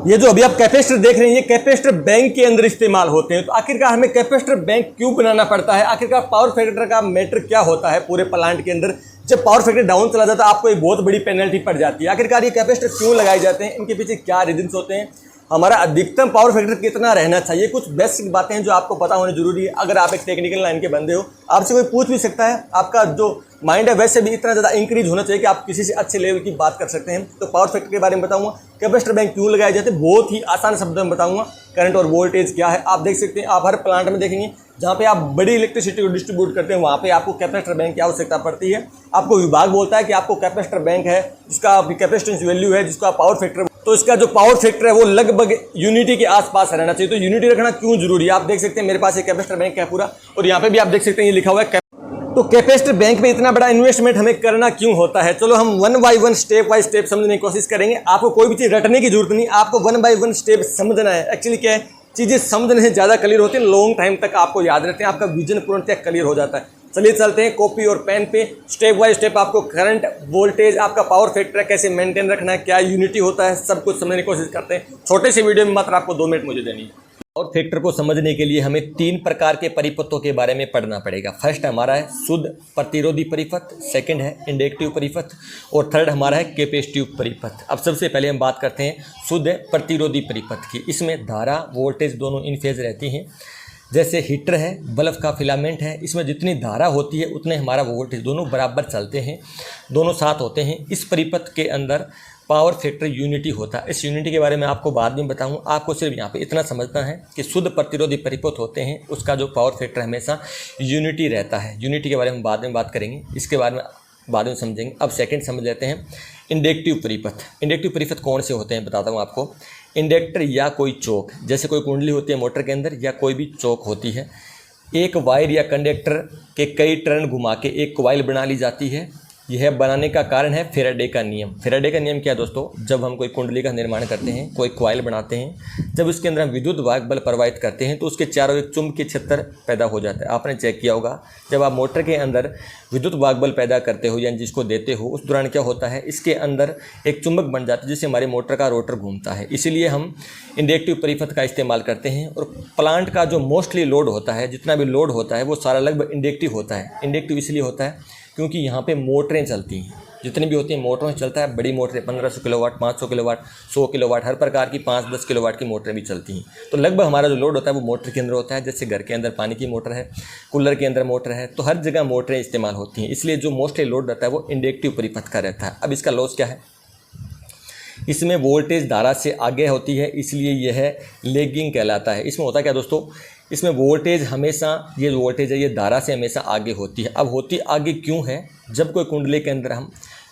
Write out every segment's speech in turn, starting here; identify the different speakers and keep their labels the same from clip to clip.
Speaker 1: ये जो अभी आप कैपेसिटर देख रहे हैं ये कैपेसिटर बैंक के अंदर इस्तेमाल होते हैं। तो आखिरकार हमें कैपेसिटर बैंक क्यों बनाना पड़ता है, आखिरकार पावर फैक्टर का मैटर क्या होता है पूरे प्लांट के अंदर। जब पावर फैक्टर डाउन चला जाता है आपको एक बहुत बड़ी पेनल्टी पड़ जाती है। आखिरकार ये कैपेसिटर क्यों लगाए जाते हैं, इनके पीछे क्या रीजंस होते हैं, हमारा अधिकतम पावर फैक्टर कितना रहना चाहिए, कुछ बेसिक बातें हैं जो आपको पता होनी जरूरी है। अगर आप एक टेक्निकल लाइन के बंदे हो, आपसे कोई पूछ भी सकता है, आपका जो माइंड है वैसे भी इतना ज़्यादा इंक्रीज होना चाहिए कि आप किसी से अच्छे लेवल की बात कर सकते हैं। तो पावर फैक्टर के बारे में बताऊंगा, कैपेसिटर बैंक क्यों लगाए जाते हैं, बहुत ही आसान शब्दों में बताऊंगा। करंट और वोल्टेज क्या है आप देख सकते हैं। आप हर प्लांट में देखेंगे जहाँ पे आप बड़ी इलेक्ट्रिसिटी को डिस्ट्रीब्यूट करते हैं वहाँ पे आपको कैपेसिटर बैंक की आवश्यकता पड़ती है। आपको विभाग बोलता है कि आपको कैपेसिटर बैंक है जिसका कैपेसिटेंस वैल्यू है, जिसका पावर फैक्टर, तो इसका जो पावर फैक्टर है वो लगभग यूनिटी के आसपास रहना चाहिए। तो यूनिटी रखना क्यों जरूरी है आप देख सकते हैं। मेरे पास एक कैपेसिटर बैंक है पूरा, और यहाँ पे भी आप देख सकते हैं ये लिखा हुआ है। तो कैपेसिटर बैंक में इतना बड़ा इन्वेस्टमेंट हमें करना क्यों होता है, चलो हम one by one step by step समझने की कोशिश करेंगे। आपको कोई भी चीज़ रटने की जरूरत नहीं, आपको वन बाय वन स्टेप समझना है। एक्चुअली क्या है, चीज़ें समझने से ज़्यादा क्लियर होती है, लॉन्ग टाइम तक आपको याद रहते हैं, आपका विजन पूर्णतः क्लियर हो जाता है। चलिए चलते हैं कॉपी और पेन पे, स्टेप बाय स्टेप आपको करंट, वोल्टेज, आपका पावर फैक्टर कैसे मेंटेन रखना है, क्या यूनिटी होता है, सब कुछ समझने की कोशिश करते हैं। छोटे से वीडियो में मात्र आपको 2 मिनट मुझे देनी है। और फैक्टर को समझने के लिए हमें 3 प्रकार के परिपथों के बारे में पढ़ना पड़ेगा। फर्स्ट हमारा है शुद्ध प्रतिरोधी परिपथ, सेकंड है इंडक्टिव परिपथ, और थर्ड हमारा है कैपेसिटिव परिपथ। अब सबसे पहले हम बात करते हैं शुद्ध प्रतिरोधी परिपथ की। इसमें धारा वोल्टेज दोनों इन फेज रहती हैं। जैसे हीटर है, बल्ब का फिलामेंट है, इसमें जितनी धारा होती है उतने हमारा वोल्टेज, दोनों बराबर चलते हैं, दोनों साथ होते हैं। इस परिपथ के अंदर पावर फैक्टर यूनिटी होता है। इस यूनिटी के बारे में आपको बाद में बताऊं, आपको सिर्फ यहाँ पे इतना समझना है कि शुद्ध प्रतिरोधी परिपथ होते हैं उसका जो पावर फैक्टर हमेशा यूनिटी रहता है। यूनिटी के बारे में बाद में बात करेंगे, इसके बारे में बाद में समझेंगे। अब सेकंड समझ लेते हैं इंडक्टिव परिपथ। इंडक्टिव परिपथ कौन से होते हैं बताता हूँ आपको। इंडक्टर या कोई चौक, जैसे कोई कुंडली होती है मोटर के अंदर या कोई भी चौक होती है, एक वायर या कंडक्टर के कई टर्न घुमा के एक कॉइल बना ली जाती है। यह बनाने का कारण है फैराडे का नियम। फैराडे का नियम क्या है दोस्तों, जब हम कोई कुंडली का निर्माण करते हैं, कोई कॉइल बनाते हैं, जब उसके अंदर हम विद्युत वाहक बल प्रवाहित करते हैं तो उसके चारों एक चुंबकीय क्षेत्र पैदा हो जाता है। आपने चेक किया होगा जब आप मोटर के अंदर विद्युत वाहक बल पैदा करते हो यानी जिसको देते हो, उस दौरान क्या होता है, इसके अंदर एक चुंबक बन जाता है जिससे हमारी मोटर का रोटर घूमता है। इसीलिए हम इंडक्टिव परिपथ का इस्तेमाल करते हैं। और प्लांट का जो मोस्टली लोड होता है, जितना भी लोड होता है वो सारा लगभग इंडक्टिव होता है। इंडक्टिव इसलिए होता है क्योंकि यहाँ पे मोटरें चलती हैं, जितनी भी होती हैं मोटरों से चलता है। बड़ी मोटरें 1500 किलोवाट, 500 किलोवाट, 100 किलोवाट, हर प्रकार की 5-10 किलोवाट की मोटरें भी चलती हैं। तो लगभग हमारा जो लोड होता है वो मोटर के अंदर होता है। जैसे घर के अंदर पानी की मोटर है, कूलर के अंदर मोटर है, तो हर जगह मोटरें इस्तेमाल होती हैं। इसलिए जो मोस्टली लोड रहता है वो इंडक्टिव परिपथ का रहता है। अब इसका लॉस क्या है, इसमें वोल्टेज धारा से आगे होती है, इसलिए यह लेगिंग कहलाता है। इसमें होता क्या दोस्तों, इसमें वोल्टेज हमेशा, ये जो वोल्टेज है ये धारा से हमेशा आगे होती है। अब होती आगे क्यों है, जब कोई कुंडली के अंदर हम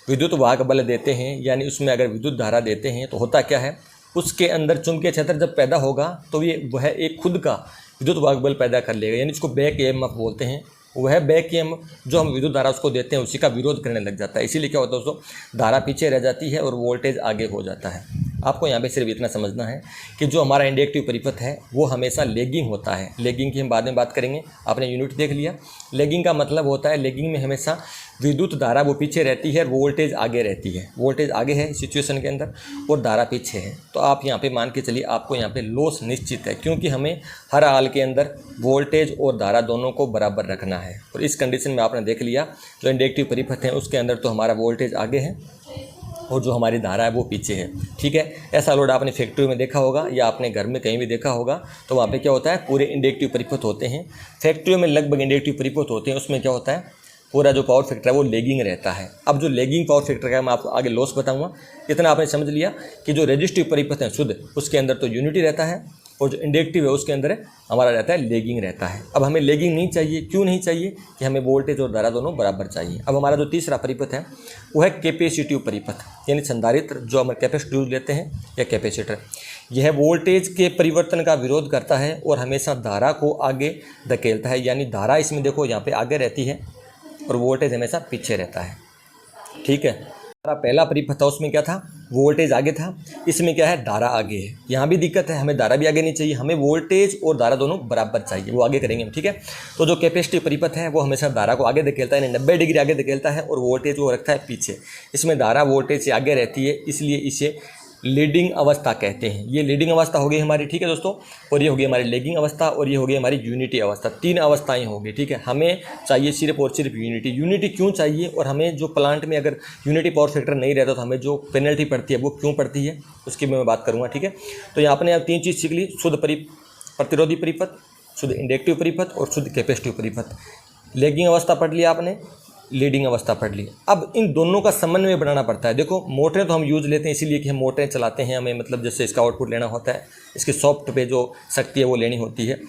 Speaker 1: विद्युत वाहक बल देते हैं यानी उसमें अगर विद्युत धारा देते हैं तो होता क्या है, उसके अंदर चुंबकीय क्षेत्र जब पैदा होगा तो ये वह एक खुद का विद्युत वाहक बल पैदा कर लेगा, यानी इसको बैक ईएमएफ बोलते हैं। वह बैक ईएमएफ जो हम विद्युत धारा उसको देते हैं उसी का विरोध करने लग जाता है। इसीलिए क्या होता है दोस्तों, धारा पीछे रह जाती है और वोल्टेज आगे हो जाता है। आपको यहाँ पे सिर्फ इतना समझना है कि जो हमारा इंडक्टिव परिपथ है वो हमेशा लेगिंग होता है। लेगिंग की हम बाद में बात करेंगे, आपने यूनिट देख लिया। लेगिंग का मतलब होता है, लेगिंग में हमेशा विद्युत धारा वो पीछे रहती है, वोल्टेज आगे रहती है। वोल्टेज आगे है सिचुएशन के अंदर और धारा पीछे है। तो आप यहाँ पे मान के चलिए आपको यहाँ पे लॉस निश्चित है, क्योंकि हमें हर हाल के अंदर वोल्टेज और धारा दोनों को बराबर रखना है। और इस कंडीशन में आपने देख लिया जो इंडक्टिव परिपथ है उसके अंदर तो हमारा वोल्टेज आगे है और जो हमारी धारा है वो पीछे है। ठीक है, ऐसा लोड आपने फैक्ट्री में देखा होगा या आपने घर में कहीं भी देखा होगा, तो वहाँ पे क्या होता है, पूरे इंडक्टिव परिपथ होते हैं। फैक्ट्रियों में लगभग इंडक्टिव परिपथ होते हैं, उसमें क्या होता है, पूरा जो पावर फैक्टर है वो लेगिंग रहता है। अब जो लेगिंग पावर फैक्टर का मैं आपको आगे लॉस बताऊंगा। इतना आपने समझ लिया कि जो रेजिस्टिव परिपथ है शुद्ध, उसके अंदर तो यूनिटी रहता है और जो इंडक्टिव है उसके अंदर हमारा रहता है लेगिंग रहता है। अब हमें लेगिंग नहीं चाहिए, क्यों नहीं चाहिए, कि हमें वोल्टेज और धारा दोनों बराबर चाहिए। अब हमारा जो तीसरा परिपथ है वो है कैपेसिटिव परिपथ, यानी संधारित्र, जो हम कैपेसिटर लेते हैं या कैपेसिटर। यह वोल्टेज के परिवर्तन का विरोध करता है और हमेशा धारा को आगे धकेलता है, यानी धारा इसमें देखो यहाँ पे आगे रहती है और वोल्टेज हमेशा पीछे रहता है। ठीक है, हमारा पहला परिपथ था उसमें क्या था, वोल्टेज आगे था, इसमें क्या है, धारा आगे है। यहाँ भी दिक्कत है, हमें धारा भी आगे नहीं चाहिए, हमें वोल्टेज और धारा दोनों बराबर चाहिए, वो आगे करेंगे हम। ठीक है, तो जो कैपेसिटिव परिपथ है वो हमेशा धारा को आगे धकेलता है, यानी 90 डिग्री आगे धकेलता है और वोल्टेज वो रखता है पीछे। इसमें धारा वोल्टेज से आगे रहती है, इसलिए इसे लीडिंग अवस्था कहते हैं। ये लीडिंग अवस्था हो गई हमारी, ठीक है दोस्तों, और ये हो गई हमारी लैगिंग अवस्था, और ये हो गई हमारी यूनिटी अवस्था। 3 अवस्थाएं होंगी, ठीक है। हमें चाहिए सिर्फ और सिर्फ यूनिटी। यूनिटी क्यों चाहिए, और हमें जो प्लांट में अगर यूनिटी पावर फैक्टर नहीं रहता तो हमें जो पेनल्टी पड़ती है वो क्यों पड़ती है, उसकी मैं बात करूँगा, ठीक है। तो यहाँ आपने 3 चीज़ सीख ली, शुद्ध प्रतिरोधी परिपथ, शुद्ध इंडक्टिव परिपथ और शुद्ध कैपेसिटिव परिपथ। लैगिंग अवस्था पढ़ लिया आपने, लीडिंग अवस्था पढ़ ली। अब इन दोनों का समन्वय बनाना पड़ता है। देखो मोटरें तो हम यूज़ लेते हैं इसीलिए कि हम मोटरें चलाते हैं, हमें मतलब जैसे इसका आउटपुट लेना होता है, इसके सॉफ्ट पे जो शक्ति है वो लेनी होती है,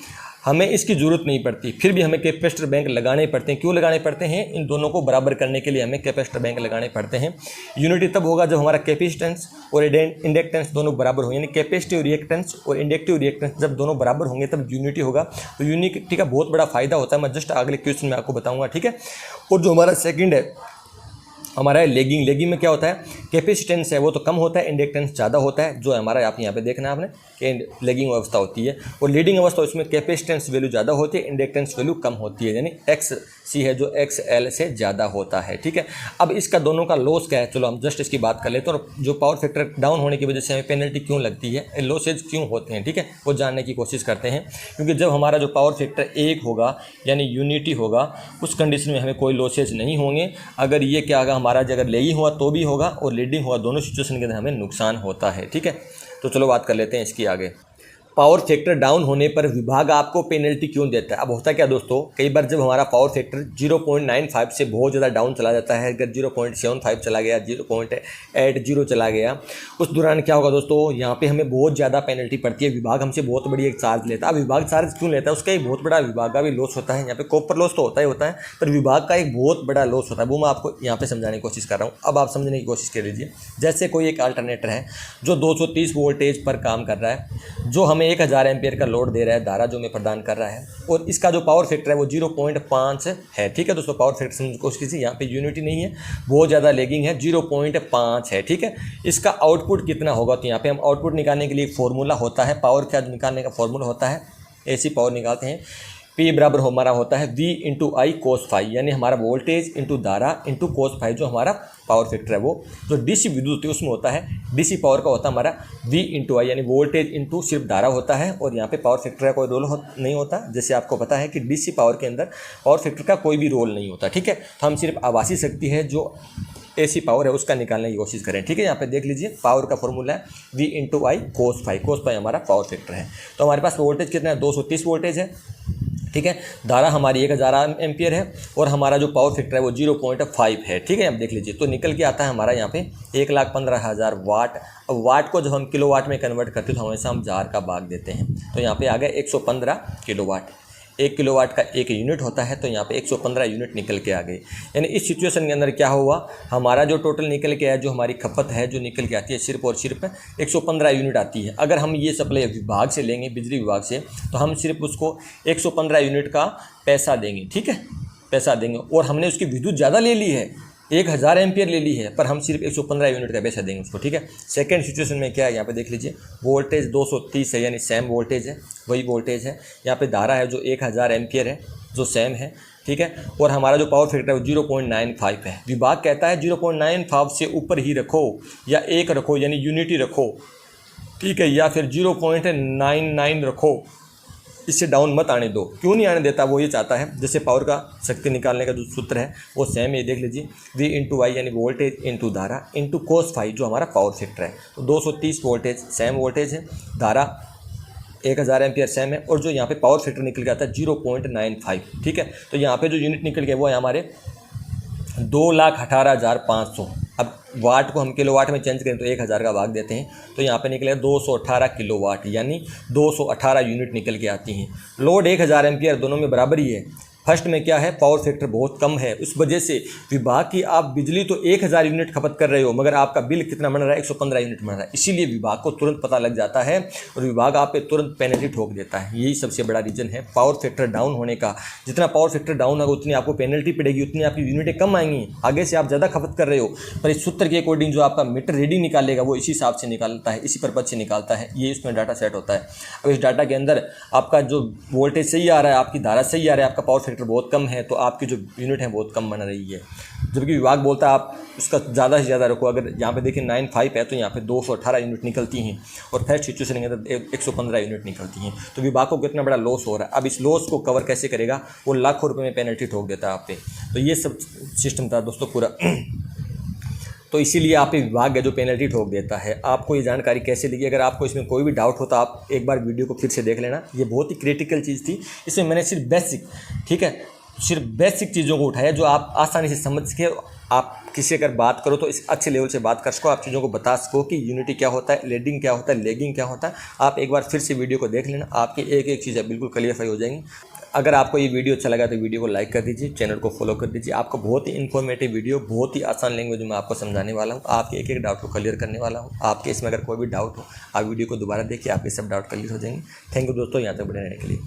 Speaker 1: हमें इसकी ज़रूरत नहीं पड़ती, फिर भी हमें कैपेसिटर बैंक लगाने पड़ते हैं। क्यों लगाने पड़ते हैं, इन दोनों को बराबर करने के लिए हमें कैपेसिटर बैंक लगाने पड़ते हैं। यूनिटी तब होगा जब हमारा कैपेसिटेंस और इंडक्टेंस दोनों बराबर होंगे, यानी कैपेसिटिव रिएक्टेंस और इंडक्टिव रिएक्टेंस जब दोनों बराबर होंगे तब यूनिटी होगा। तो यूनिटी का बहुत बड़ा फायदा होता है, मैं जस्ट अगले क्वेश्चन में आपको बताऊँगा, ठीक है। और जो हमारा सेकेंड है हमारा लेगिंग। लेगिंग में क्या होता है, कैपेसिटेंस है वो तो कम होता है, इंडक्टेंस ज़्यादा होता है, जो हमारा आप यहाँ पे देखना है आपने कि लेगिंग अवस्था होती है। और लीडिंग अवस्था उसमें कैपेसिटेंस वैल्यू ज़्यादा होती है, इंडक्टेंस वैल्यू कम होती है, यानी XC है जो XL से ज़्यादा होता है, ठीक है। अब इसका दोनों का लॉस क्या है, चलो हम जस्ट इसकी बात कर लेते हैं। और जो पावर फैक्टर डाउन होने की वजह से हमें पेनल्टी क्यों लगती है, लॉसेज क्यों होते हैं, ठीक है, वो जानने की कोशिश करते हैं। क्योंकि जब हमारा जो पावर फैक्टर 1 होगा यानी यूनिटी होगा, उस कंडीशन में हमें कोई लॉसेज नहीं होंगे। अगर ये क्या होगा, हमारा अगर लेगिंग हुआ तो भी होगा और लीडिंग हुआ, दोनों सिचुएशन के अंदर हमें नुकसान होता है, ठीक है। तो चलो बात कर लेते हैं इसकी आगे। पावर फैक्टर डाउन होने पर विभाग आपको पेनल्टी क्यों देता है। अब होता क्या दोस्तों, कई बार जब हमारा पावर फैक्टर 0.95 से बहुत ज़्यादा डाउन चला जाता है, अगर 0.75 चला गया, 0.80 चला गया, उस दौरान क्या होगा दोस्तों, यहाँ पे हमें बहुत ज़्यादा पेनल्टी पड़ती है। विभाग हमसे बहुत बड़ी एक चार्ज लेता है। अब विभाग चार्ज क्यों लेता है, उसका एक बहुत बड़ा विभाग का भी लॉस होता है। यहाँ पे कॉपर लॉस तो होता ही होता है, पर विभाग का एक बहुत बड़ा लॉस होता है, वो मैं आपको यहाँ पे समझाने की कोशिश कर रहा हूँ। अब आप समझने की कोशिश कर लीजिए। जैसे कोई एक अल्टरनेटर है जो 230 वोल्टेज पर काम कर रहा है, जो हमें 1000 एम्पियर का लोड दे रहा है, धारा जो में प्रदान कर रहा है, और इसका जो पावर फैक्टर है वो 0.5 है, ठीक है दोस्तों। पावर फैक्टर समझ कोशिश कीजिए, यहाँ पे यूनिटी नहीं है, बहुत ज़्यादा लेगिंग है, 0.5 है, ठीक है। इसका आउटपुट कितना होगा, तो यहाँ पे हम आउटपुट निकालने के लिए फॉर्मूला होता है, पावर का निकालने का फॉर्मूला होता है, AC पावर निकालते हैं, P बराबर हमारा होता है V इंटू आई कोस फाई, यानी हमारा वोल्टेज इंटू धारा इंटू कोस फाई, जो हमारा पावर फैक्टर है वो जो DC विद्युत होती है उसमें होता है। DC पावर का होता है हमारा V इंटू आई, यानी वोल्टेज इंटू सिर्फ धारा होता है, और यहाँ पे पावर फैक्टर का कोई रोल नहीं होता। जैसे आपको पता है कि DC पावर के अंदर पावर फैक्टर का कोई भी रोल नहीं होता, ठीक है। तो हम सिर्फ आभासी शक्ति है जो AC पावर है उसका निकालने की कोशिश करें, ठीक है। यहाँ पे देख लीजिए, पावर का फॉर्मूला है V इंटू आई कोस फाई, कोस फाई हमारा पावर फैक्टर है। तो हमारे पास वोल्टेज कितना है, 230 वोल्टेज है, ठीक है। धारा हमारी 1000 एम्पियर है, और हमारा जो पावर फैक्टर है वो 0.5 है, ठीक है। आप देख लीजिए, तो निकल के आता है हमारा यहाँ पे 1,15,000 वाट। अब वाट को जब हम किलोवाट में कन्वर्ट करते हैं तो हमेशा हम जार का भाग देते हैं, तो यहाँ पे आ गया 115 किलोवाट। 1 किलोवाट का 1 यूनिट होता है, तो यहाँ पे 115 यूनिट निकल के आ गए। यानी इस सिचुएशन के अंदर क्या हुआ, हमारा जो टोटल निकल के आया, जो हमारी खपत है जो निकल के आती है सिर्फ और सिर्फ 115 यूनिट आती है। अगर हम ये सप्लाई विभाग से लेंगे, बिजली विभाग से, तो हम सिर्फ उसको 115 यूनिट का पैसा देंगे, ठीक है, पैसा देंगे। और हमने उसकी विद्युत ज़्यादा ले ली है, 1000 एम्पियर ले ली है, पर हम सिर्फ 115 यूनिट का पैसा देंगे उसको, ठीक है। सेकंड सिचुएशन में क्या है, यहाँ पे देख लीजिए, वोल्टेज 230 है, यानी सेम वोल्टेज है, वही वोल्टेज है। यहाँ पे धारा है जो 1000 एम्पियर है, जो सेम है, ठीक है। और हमारा जो पावर फैक्टर है वो 0.95 है। विभाग कहता है 0.95 से ऊपर ही रखो, या 1 रखो, यानी यूनिटी रखो, ठीक है, या फिर 0.99 रखो, इससे डाउन मत आने दो। क्यों नहीं आने देता, वो ये चाहता है, जैसे पावर का शक्ति निकालने का जो सूत्र है वो सेम है, देख लीजिए, V इंटू आई, यानी वोल्टेज इंटू धारा इंटू कोस फाई, जो हमारा पावर फैक्टर है। तो 230 वोल्टेज सेम वोल्टेज है, धारा 1000 एम्पियर सेम है, और जो यहाँ पे पावर फैक्टर निकल के आता है 0.95, ठीक है। तो यहाँ पे जो यूनिट निकल गया वो है हमारे 2,18,500। अब वाट को हम किलोवाट में चेंज करें तो 1000 का भाग देते हैं, तो यहाँ पे निकलेगा 218 किलोवाट, यानी 218 यूनिट निकल के आती हैं। लोड 1000 एम्पियर, दोनों में बराबर ही है। फर्स्ट में क्या है, पावर फैक्टर बहुत कम है, उस वजह से विभाग की आप बिजली तो 1000 यूनिट खपत कर रहे हो, मगर आपका बिल कितना बन रहा है, 115 यूनिट बन रहा है। इसीलिए विभाग को तुरंत पता लग जाता है और विभाग आप पे तुरंत पेनल्टी ठोक देता है। यही सबसे बड़ा रीज़न है पावर फैक्टर डाउन होने का। जितना पावर फैक्टर डाउन होगा उतनी आपको पेनल्टी पड़ेगी, उतनी आपकी यूनिटें कम आएंगी, आगे से आप ज़्यादा खपत कर रहे हो। पर इस सूत्र के अकॉर्डिंग जो आपका मीटर रीडिंग निकालेगा वो इसी हिसाब से निकालता है, इसी पर्पज से निकालता है, ये इसमें डाटा सेट होता है। अब इस डाटा के अंदर आपका जो वोल्टेज सही आ रहा है, आपकी धारा सही आ रहा है, आपका पावर फैक्टर फैक्टर बहुत कम है तो आपकी जो यूनिट है बहुत कम बन रही है। जबकि विभाग बोलता है आप उसका ज़्यादा से ज़्यादा रखो। अगर यहाँ पे देखिए 95 है तो यहाँ पे 218 यूनिट निकलती हैं और फर्स्ट सिचुएशन के अंदर 115 यूनिट निकलती हैं। तो विभाग को कितना बड़ा लॉस हो रहा है। अब इस लॉस को कवर कैसे करेगा, वो लाखों रुपये में पेनल्टी ठोक देता है आप पे। तो ये सब सिस्टम था दोस्तों पूरा। तो इसीलिए आप पे विभाग है जो पेनल्टी ठोक देता है। आपको ये जानकारी कैसे लगी, अगर आपको इसमें कोई भी डाउट हो तो आप एक बार वीडियो को फिर से देख लेना। ये बहुत ही क्रिटिकल चीज़ थी, इसमें मैंने सिर्फ बेसिक, ठीक है, सिर्फ बेसिक चीज़ों को उठाया जो आप आसानी से समझ सके। आप किसी अगर बात करो तो इस अच्छे लेवल से बात कर सको, आप चीज़ों को बता सको कि यूनिटी क्या होता है, लीडिंग क्या होता है, लेगिंग क्या होता है। आप एक बार फिर से वीडियो को देख लेना, आपकी एक एक चीज़ें बिल्कुल क्लियरफाई हो जाएंगी। अगर आपको ये वीडियो अच्छा लगा तो वीडियो को लाइक कर दीजिए, चैनल को फॉलो कर दीजिए। आपको बहुत ही इन्फॉर्मेटिव वीडियो, बहुत ही आसान लैंग्वेज में आपको समझाने वाला हूँ, आपके एक एक डाउट को क्लियर करने वाला हूँ। आपके इसमें अगर कोई भी डाउट हो आप वीडियो को दोबारा देखिए, आपके सब डाउट क्लियर हो जाएंगे। थैंक यू दोस्तों यहाँ तक बने रहने के लिए।